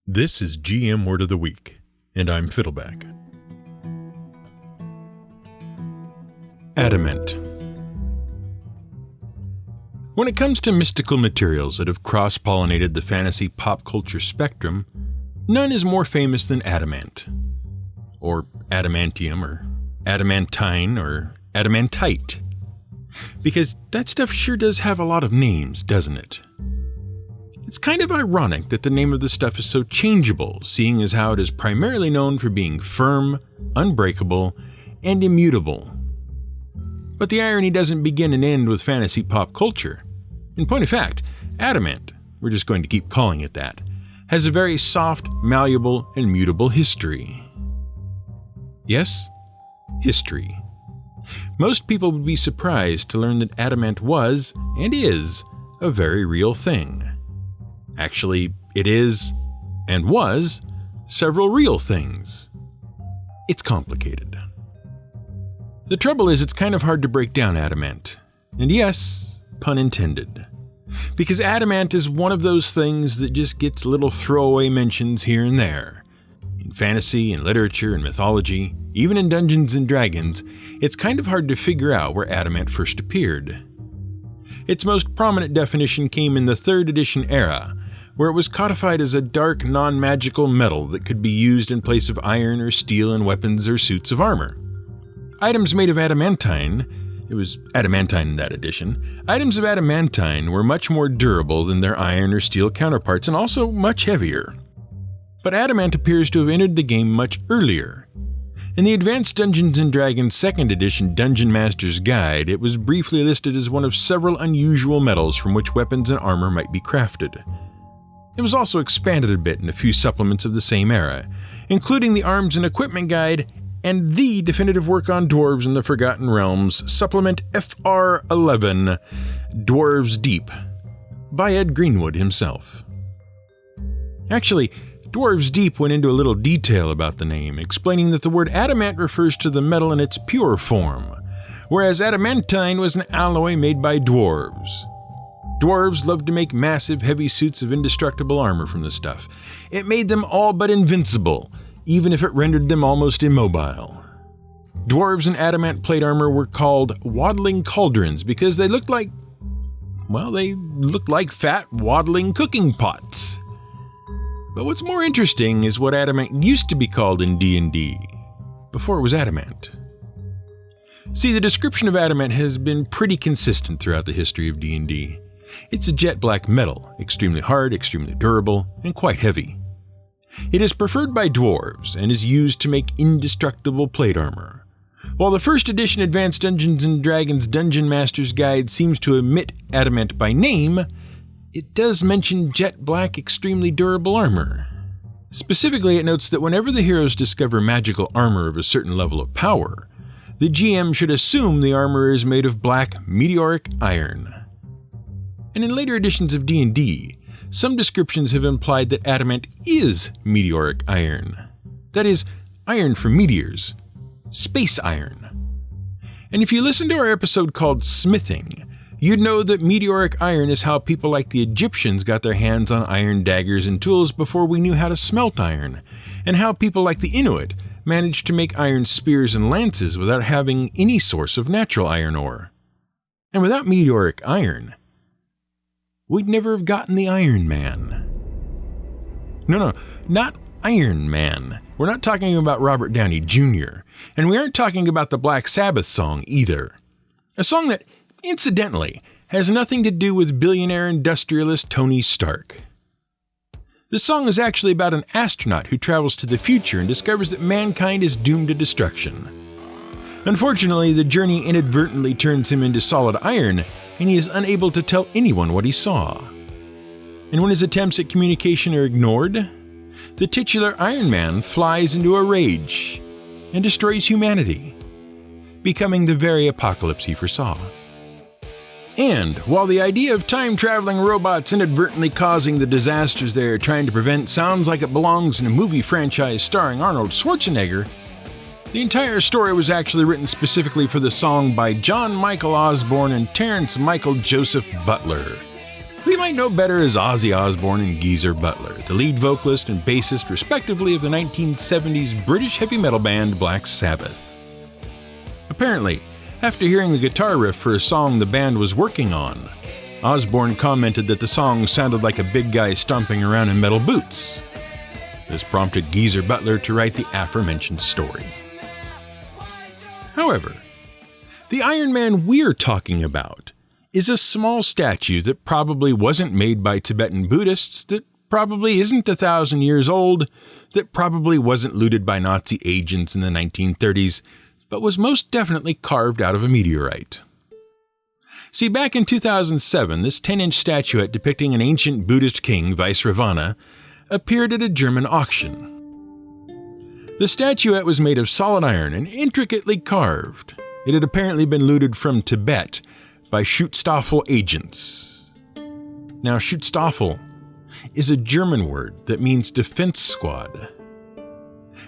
This is GM Word of the Week, and I'm Fiddleback. Adamant. When it comes to mystical materials that have cross-pollinated the fantasy pop culture spectrum, none is more famous than adamant, or adamantium, or adamantine, or adamantite. Because that stuff sure does have a lot of names, doesn't it? It's kind of ironic that the name of the stuff is so changeable, seeing as how it is primarily known for being firm, unbreakable, and immutable. But the irony doesn't begin and end with fantasy pop culture. In point of fact, adamant, we're just going to keep calling it that, has a very soft, malleable, and mutable history. Yes, history. Most people would be surprised to learn that adamant was, and is, a very real thing. Actually, it is, and was, several real things. It's complicated. The trouble is, it's kind of hard to break down adamant. And yes, pun intended. Because adamant is one of those things that just gets little throwaway mentions here and there. In fantasy and literature and mythology, even in Dungeons and Dragons, it's kind of hard to figure out where adamant first appeared. Its most prominent definition came in the 3rd edition era, where it was codified as a dark, non-magical metal that could be used in place of iron or steel in weapons or suits of armor. Items made of adamantine, it was adamantine in that edition, items of adamantine were much more durable than their iron or steel counterparts and also much heavier. But adamant appears to have entered the game much earlier. In the Advanced Dungeons & Dragons 2nd edition Dungeon Master's Guide, it was briefly listed as one of several unusual metals from which weapons and armor might be crafted. It was also expanded a bit in a few supplements of the same era, including the Arms and Equipment Guide and the definitive work on dwarves in the Forgotten Realms, Supplement FR11, Dwarves Deep, by Ed Greenwood himself. Actually, Dwarves Deep went into a little detail about the name, explaining that the word adamant refers to the metal in its pure form, whereas adamantine was an alloy made by dwarves. Dwarves loved to make massive, heavy suits of indestructible armor from the stuff. It made them all but invincible, even if it rendered them almost immobile. Dwarves in adamant plate armor were called waddling cauldrons because they looked like fat, waddling cooking pots. But what's more interesting is what adamant used to be called in D&D, before it was adamant. See, the description of adamant has been pretty consistent throughout the history of D&D. It's a jet black metal, extremely hard, extremely durable, and quite heavy. It is preferred by dwarves and is used to make indestructible plate armor. While the 1st edition Advanced Dungeons & Dragons Dungeon Master's Guide seems to omit adamant by name, it does mention jet black, extremely durable armor. Specifically, it notes that whenever the heroes discover magical armor of a certain level of power, the GM should assume the armor is made of black meteoric iron. And in later editions of D&D, some descriptions have implied that adamant is meteoric iron. That is, iron from meteors. Space iron. And if you listen to our episode called Smithing, you'd know that meteoric iron is how people like the Egyptians got their hands on iron daggers and tools before we knew how to smelt iron, and how people like the Inuit managed to make iron spears and lances without having any source of natural iron ore. And without meteoric iron, we'd never have gotten the Iron Man. No, not Iron Man. We're not talking about Robert Downey Jr., and we aren't talking about the Black Sabbath song either. A song that, incidentally, has nothing to do with billionaire industrialist Tony Stark. The song is actually about an astronaut who travels to the future and discovers that mankind is doomed to destruction. Unfortunately, the journey inadvertently turns him into solid iron, and he is unable to tell anyone what he saw. And when his attempts at communication are ignored, the titular Iron Man flies into a rage and destroys humanity, becoming the very apocalypse he foresaw. And while the idea of time-traveling robots inadvertently causing the disasters they are trying to prevent sounds like it belongs in a movie franchise starring Arnold Schwarzenegger, the entire story was actually written specifically for the song by John Michael Osborne and Terrence Michael Joseph Butler. we might know better as Ozzy Osbourne and Geezer Butler, the lead vocalist and bassist respectively of the 1970s British heavy metal band Black Sabbath. Apparently, after hearing the guitar riff for a song the band was working on, Osbourne commented that the song sounded like a big guy stomping around in metal boots. This prompted Geezer Butler to write the aforementioned story. However, the Iron Man we're talking about is a small statue that probably wasn't made by Tibetan Buddhists, that probably isn't 1,000 years old, that probably wasn't looted by Nazi agents in the 1930s, but was most definitely carved out of a meteorite. See, back in 2007, this 10-inch statuette depicting an ancient Buddhist king, Vaisravana, appeared at a German auction. The statuette was made of solid iron and intricately carved. It had apparently been looted from Tibet by Schutzstaffel agents. Now, Schutzstaffel is a German word that means defense squad,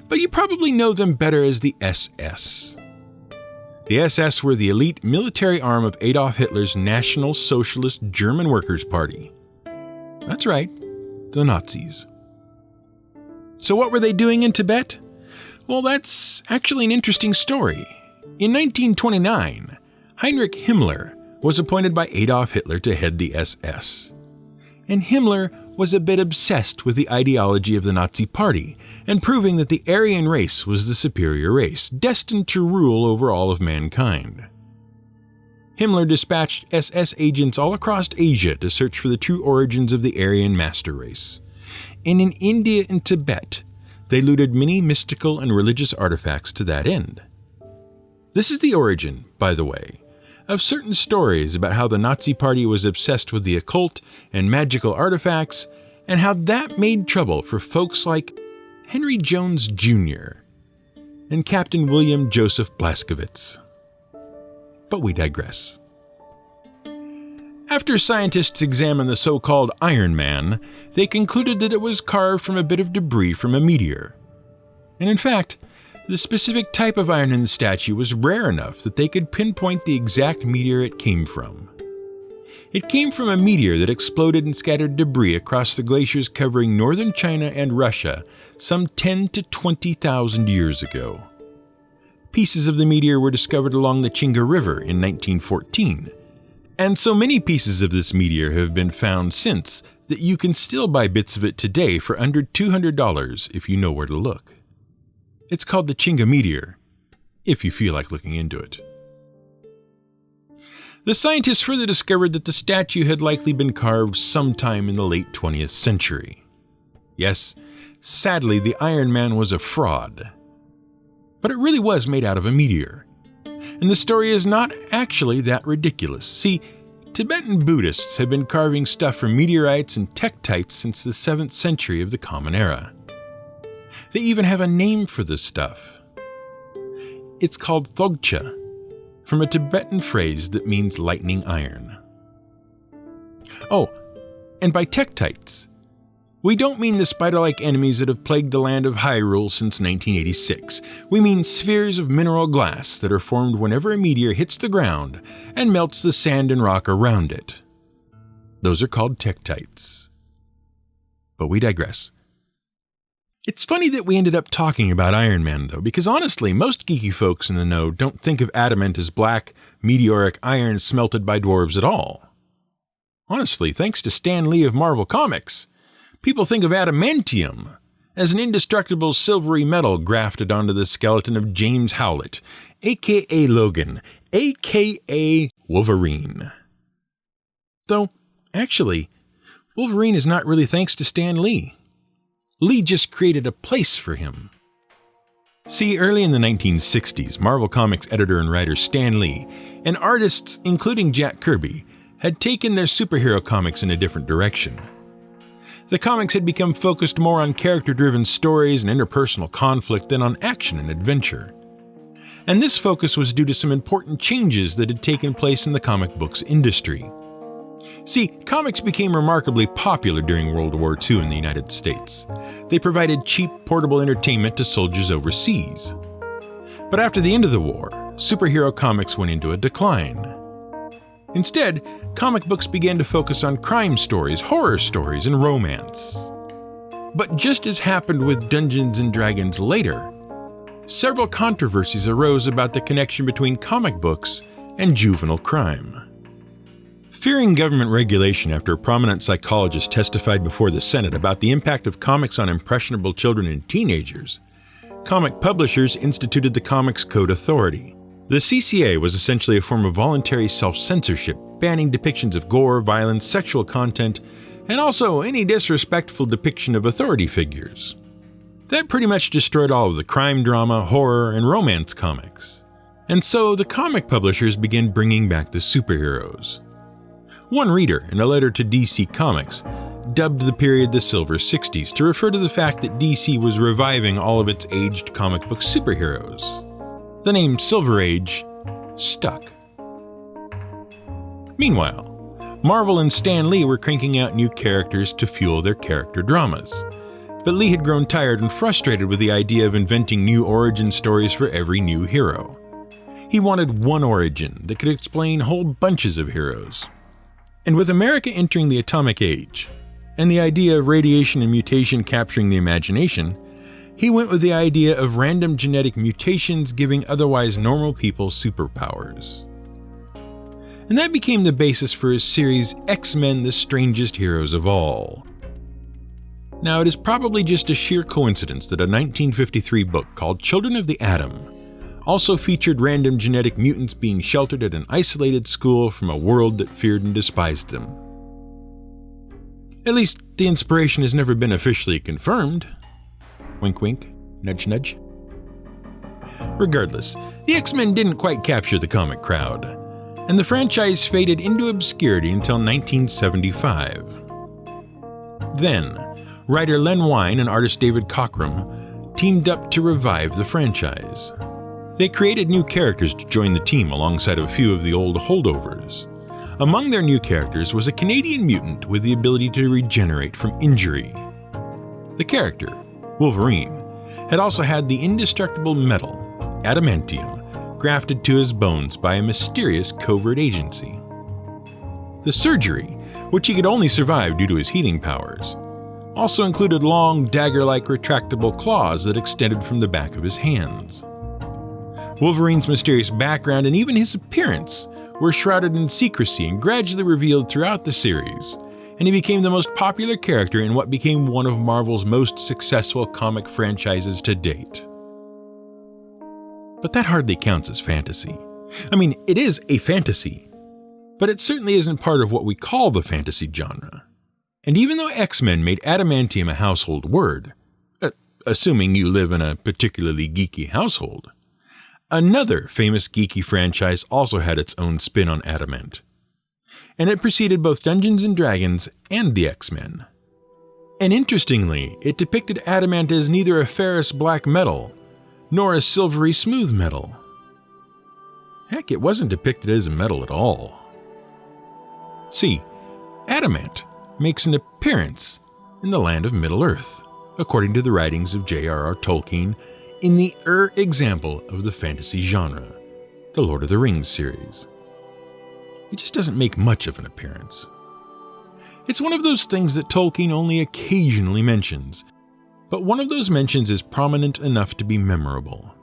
but you probably know them better as the SS. The SS were the elite military arm of Adolf Hitler's National Socialist German Workers' Party. That's right, the Nazis. So what were they doing in Tibet? Well, that's actually an interesting story. In 1929, Heinrich Himmler was appointed by Adolf Hitler to head the SS. And Himmler was a bit obsessed with the ideology of the Nazi Party and proving that the Aryan race was the superior race, destined to rule over all of mankind. Himmler dispatched SS agents all across Asia to search for the true origins of the Aryan master race. And in India and Tibet, they looted many mystical and religious artifacts to that end. This is the origin, by the way, of certain stories about how the Nazi Party was obsessed with the occult and magical artifacts, and how that made trouble for folks like Henry Jones Jr. and Captain William Joseph Blaskowitz. But we digress. After scientists examined the so-called Iron Man, they concluded that it was carved from a bit of debris from a meteor. And in fact, the specific type of iron in the statue was rare enough that they could pinpoint the exact meteor it came from. It came from a meteor that exploded and scattered debris across the glaciers covering northern China and Russia some 10 to 20,000 years ago. Pieces of the meteor were discovered along the Chinga River in 1914, and so many pieces of this meteor have been found since that you can still buy bits of it today for under $200 if you know where to look. It's called the Chinga meteor, if you feel like looking into it. The scientists further discovered that the statue had likely been carved sometime in the late 20th century. Yes, sadly, the Iron Man was a fraud. But it really was made out of a meteor. And the story is not actually that ridiculous. See, Tibetan Buddhists have been carving stuff from meteorites and tektites since the 7th century of the Common Era. They even have a name for this stuff. It's called Thogcha, from a Tibetan phrase that means lightning iron. Oh, and by tektites, we don't mean the spider-like enemies that have plagued the land of Hyrule since 1986. We mean spheres of mineral glass that are formed whenever a meteor hits the ground and melts the sand and rock around it. Those are called tektites. But we digress. It's funny that we ended up talking about Iron Man, though, because honestly, most geeky folks in the know don't think of adamant as black, meteoric iron smelted by dwarves at all. Honestly, thanks to Stan Lee of Marvel Comics, people think of adamantium as an indestructible silvery metal grafted onto the skeleton of James Howlett, a.k.a. Logan, a.k.a. Wolverine. Though, actually, Wolverine is not really thanks to Stan Lee. Lee just created a place for him. See, early in the 1960s, Marvel Comics editor and writer Stan Lee and artists including Jack Kirby had taken their superhero comics in a different direction. The comics had become focused more on character-driven stories and interpersonal conflict than on action and adventure. And this focus was due to some important changes that had taken place in the comic books industry. See, comics became remarkably popular during World War II in the United States. They provided cheap, portable entertainment to soldiers overseas. But after the end of the war, superhero comics went into a decline. Instead, comic books began to focus on crime stories, horror stories, and romance. But just as happened with Dungeons & Dragons later, several controversies arose about the connection between comic books and juvenile crime. Fearing government regulation after a prominent psychologist testified before the Senate about the impact of comics on impressionable children and teenagers, comic publishers instituted the Comics Code Authority. The CCA was essentially a form of voluntary self-censorship, banning depictions of gore, violence, sexual content, and also any disrespectful depiction of authority figures. That pretty much destroyed all of the crime drama, horror, and romance comics. And so the comic publishers began bringing back the superheroes. One reader, in a letter to DC Comics, dubbed the period the Silver 60s to refer to the fact that DC was reviving all of its aged comic book superheroes. The name Silver Age stuck. Meanwhile, Marvel and Stan Lee were cranking out new characters to fuel their character dramas. But Lee had grown tired and frustrated with the idea of inventing new origin stories for every new hero. He wanted one origin that could explain whole bunches of heroes. And with America entering the atomic age, and the idea of radiation and mutation capturing the imagination, he went with the idea of random genetic mutations giving otherwise normal people superpowers. And that became the basis for his series X-Men: The Strangest Heroes of All. Now, it is probably just a sheer coincidence that a 1953 book called Children of the Atom also featured random genetic mutants being sheltered at an isolated school from a world that feared and despised them. At least, the inspiration has never been officially confirmed. Wink wink, nudge nudge. Regardless, the X-Men didn't quite capture the comic crowd, and the franchise faded into obscurity until 1975. Then, writer Len Wein and artist David Cockrum teamed up to revive the franchise. They created new characters to join the team alongside a few of the old holdovers. Among their new characters was a Canadian mutant with the ability to regenerate from injury. The character, Wolverine, had also had the indestructible metal, adamantium, grafted to his bones by a mysterious covert agency. The surgery, which he could only survive due to his healing powers, also included long, dagger-like retractable claws that extended from the back of his hands. Wolverine's mysterious background and even his appearance were shrouded in secrecy and gradually revealed throughout the series, and he became the most popular character in what became one of Marvel's most successful comic franchises to date. But that hardly counts as fantasy. I mean, it is a fantasy, but it certainly isn't part of what we call the fantasy genre. And even though X-Men made adamantium a household word, assuming you live in a particularly geeky household, another famous geeky franchise also had its own spin on Adamant, and it preceded both Dungeons & Dragons and the X-Men. And interestingly, it depicted Adamant as neither a ferrous black metal, nor a silvery smooth metal. Heck, it wasn't depicted as a metal at all. See, Adamant makes an appearance in the land of Middle-earth, according to the writings of J.R.R. Tolkien, in the example of the fantasy genre, the Lord of the Rings series. It just doesn't make much of an appearance. It's one of those things that Tolkien only occasionally mentions, but one of those mentions is prominent enough to be memorable.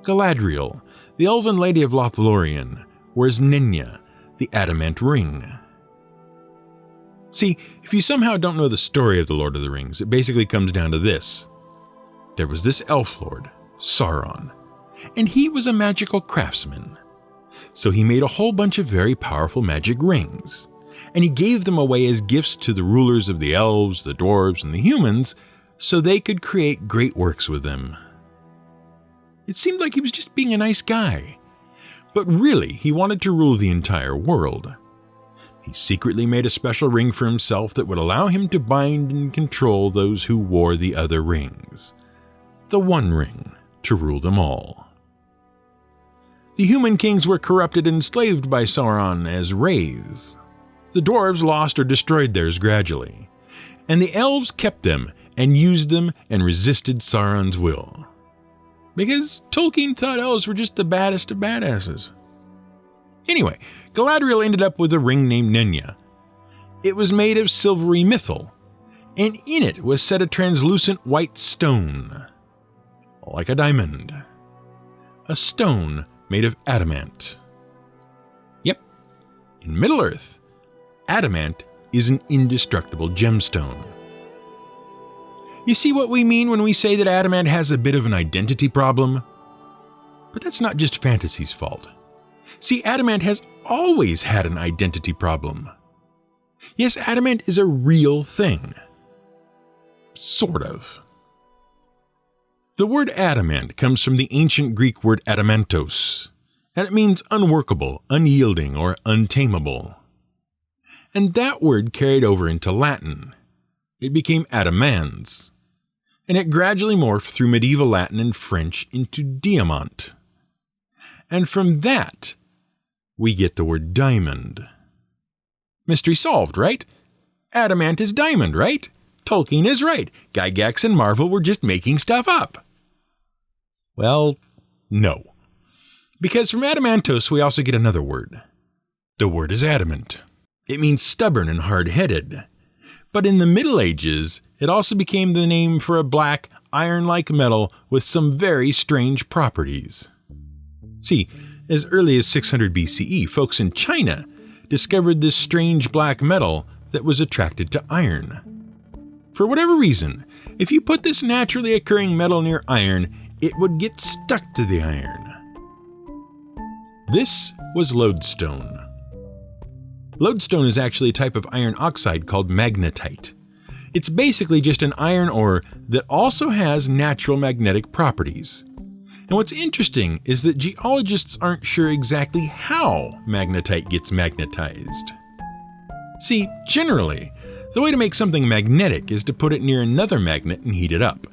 Galadriel, the elven lady of Lothlorien, wears Nenya, the adamant ring. See, if you somehow don't know the story of the Lord of the Rings, it basically comes down to this. There was this elf lord, Sauron, and he was a magical craftsman. So he made a whole bunch of very powerful magic rings, and he gave them away as gifts to the rulers of the elves, the dwarves, and the humans, so they could create great works with them. It seemed like he was just being a nice guy, but really he wanted to rule the entire world. He secretly made a special ring for himself that would allow him to bind and control those who wore the other rings. The One Ring, to rule them all. The human kings were corrupted and enslaved by Sauron as wraiths. The dwarves lost or destroyed theirs gradually, and the elves kept them and used them and resisted Sauron's will. Because Tolkien thought elves were just the baddest of badasses. Anyway, Galadriel ended up with a ring named Nenya. It was made of silvery mithril, and in it was set a translucent white stone, like a diamond. A stone made of adamant. Yep, in Middle-earth, adamant is an indestructible gemstone. You see what we mean when we say that adamant has a bit of an identity problem? But that's not just fantasy's fault. See, adamant has always had an identity problem. Yes, adamant is a real thing. Sort of. The word adamant comes from the ancient Greek word adamantos, and it means unworkable, unyielding, or untamable. And that word carried over into Latin. It became adamans, and it gradually morphed through medieval Latin and French into diamant. And from that, we get the word diamond. Mystery solved, right? Adamant is diamond, right? Tolkien is right. Gygax and Marvel were just making stuff up. Well, no. Because from adamantos, we also get another word. The word is adamant. It means stubborn and hard-headed. But in the Middle Ages, it also became the name for a black, iron-like metal with some very strange properties. See, as early as 600 BCE, folks in China discovered this strange black metal that was attracted to iron. For whatever reason, if you put this naturally occurring metal near iron, it would get stuck to the iron. This was lodestone. Lodestone is actually a type of iron oxide called magnetite. It's basically just an iron ore that also has natural magnetic properties. And what's interesting is that geologists aren't sure exactly how magnetite gets magnetized. See, generally, the way to make something magnetic is to put it near another magnet and heat it up.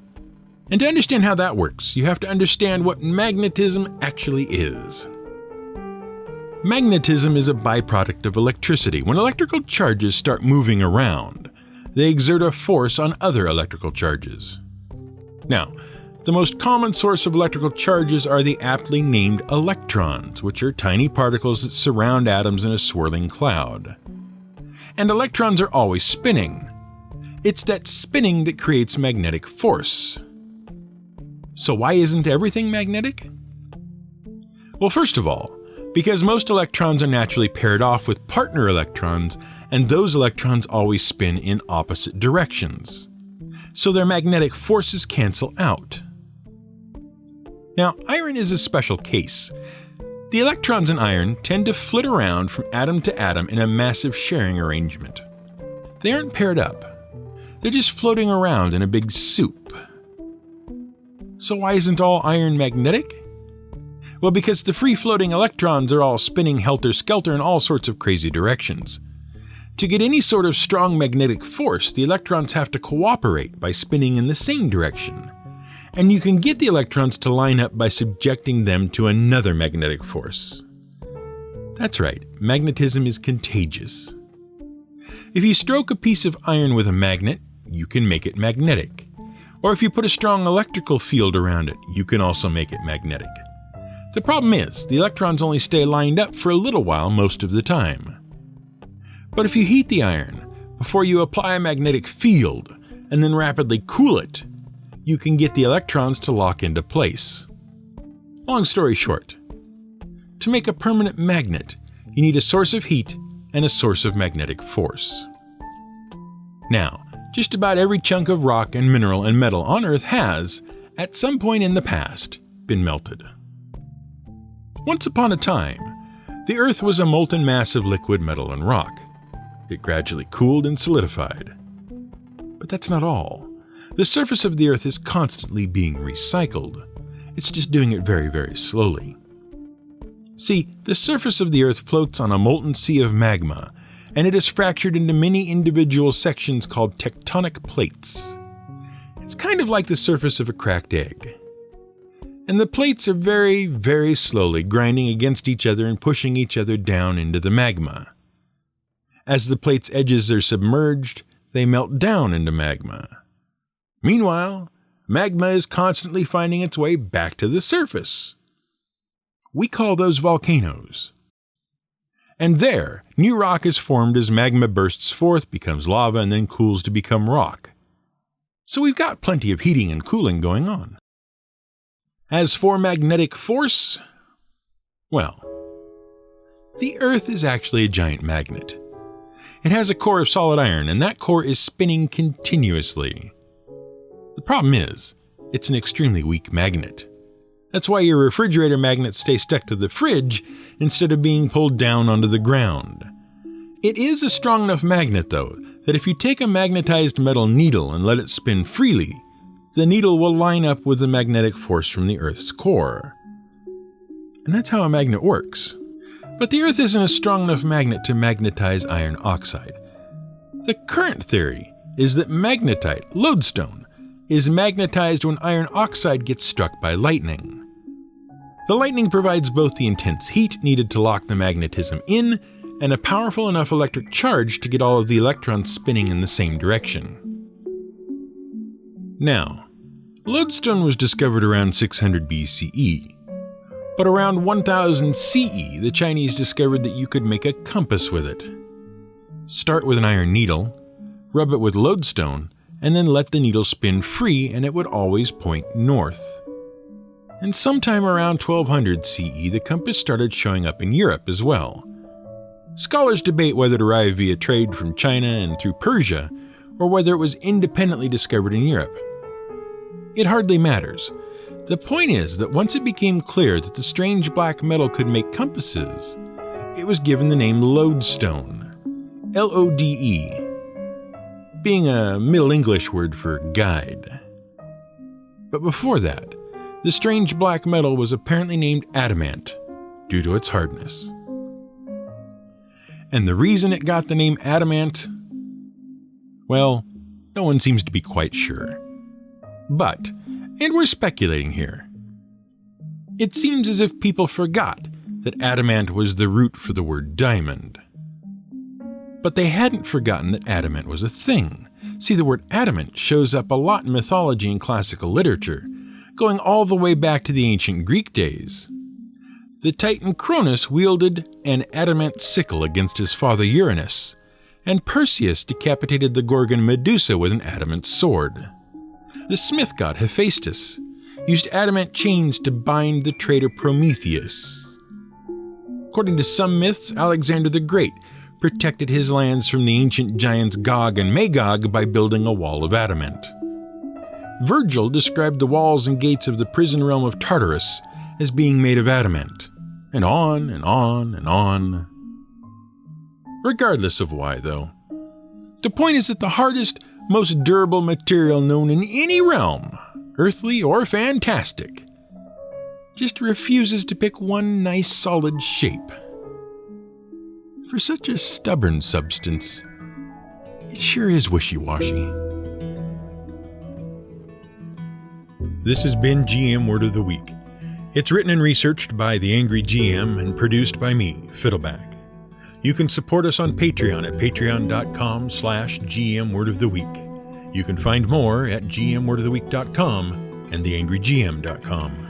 And to understand how that works, you have to understand what magnetism actually is. Magnetism is a byproduct of electricity. When electrical charges start moving around, they exert a force on other electrical charges. Now, the most common source of electrical charges are the aptly named electrons, which are tiny particles that surround atoms in a swirling cloud. And electrons are always spinning. It's that spinning that creates magnetic force. So why isn't everything magnetic? Well, first of all, because most electrons are naturally paired off with partner electrons, and those electrons always spin in opposite directions. So their magnetic forces cancel out. Now, iron is a special case. The electrons in iron tend to flit around from atom to atom in a massive sharing arrangement. They aren't paired up. They're just floating around in a big soup. So why isn't all iron magnetic? Well, because the free-floating electrons are all spinning helter-skelter in all sorts of crazy directions. To get any sort of strong magnetic force, the electrons have to cooperate by spinning in the same direction. And you can get the electrons to line up by subjecting them to another magnetic force. That's right, magnetism is contagious. If you stroke a piece of iron with a magnet, you can make it magnetic. Or if you put a strong electrical field around it, you can also make it magnetic. The problem is, the electrons only stay lined up for a little while most of the time. But if you heat the iron before you apply a magnetic field and then rapidly cool it, you can get the electrons to lock into place. Long story short, to make a permanent magnet, you need a source of heat and a source of magnetic force. Now, just about every chunk of rock and mineral and metal on Earth has, at some point in the past, been melted. Once upon a time, the Earth was a molten mass of liquid metal and rock. It gradually cooled and solidified. But that's not all. The surface of the Earth is constantly being recycled. It's just doing it very, very slowly. See, the surface of the Earth floats on a molten sea of magma, and it is fractured into many individual sections called tectonic plates. It's kind of like the surface of a cracked egg. And the plates are very, very slowly grinding against each other and pushing each other down into the magma. As the plates' edges are submerged, they melt down into magma. Meanwhile, magma is constantly finding its way back to the surface. We call those volcanoes. And there, new rock is formed as magma bursts forth, becomes lava, and then cools to become rock. So we've got plenty of heating and cooling going on. As for magnetic force, well, the Earth is actually a giant magnet. It has a core of solid iron, and that core is spinning continuously. The problem is, it's an extremely weak magnet. That's why your refrigerator magnets stay stuck to the fridge instead of being pulled down onto the ground. It is a strong enough magnet, though, that if you take a magnetized metal needle and let it spin freely, the needle will line up with the magnetic force from the Earth's core. And that's how a magnet works. But the Earth isn't a strong enough magnet to magnetize iron oxide. The current theory is that magnetite, lodestone, is magnetized when iron oxide gets struck by lightning. The lightning provides both the intense heat needed to lock the magnetism in and a powerful enough electric charge to get all of the electrons spinning in the same direction. Now, lodestone was discovered around 600 BCE, but around 1000 CE, the Chinese discovered that you could make a compass with it. Start with an iron needle, rub it with lodestone, and then let the needle spin free and it would always point north. And sometime around 1200 CE, the compass started showing up in Europe as well. Scholars debate whether it arrived via trade from China and through Persia, or whether it was independently discovered in Europe. It hardly matters. The point is that once it became clear that the strange black metal could make compasses, it was given the name lodestone, L-O-D-E, being a Middle English word for guide. But before that, the strange black metal was apparently named adamant due to its hardness. And the reason it got the name adamant? Well, no one seems to be quite sure. But, and we're speculating here, it seems as if people forgot that adamant was the root for the word diamond. But they hadn't forgotten that adamant was a thing. See, the word adamant shows up a lot in mythology and classical literature, going all the way back to the ancient Greek days. The Titan Cronus wielded an adamant sickle against his father Uranus, and Perseus decapitated the Gorgon Medusa with an adamant sword. The smith god Hephaestus used adamant chains to bind the traitor Prometheus. According to some myths, Alexander the Great protected his lands from the ancient giants Gog and Magog by building a wall of adamant. Virgil described the walls and gates of the prison realm of Tartarus as being made of adamant, and on and on and on. Regardless of why, though, the point is that the hardest, most durable material known in any realm, earthly or fantastic, just refuses to pick one nice solid shape. For such a stubborn substance, it sure is wishy-washy. This has been GM Word of the Week. It's written and researched by The Angry GM and produced by me, Fiddleback. You can support us on Patreon at patreon.com/GM Word of the Week. You can find more at gmwordoftheweek.com and theangrygm.com.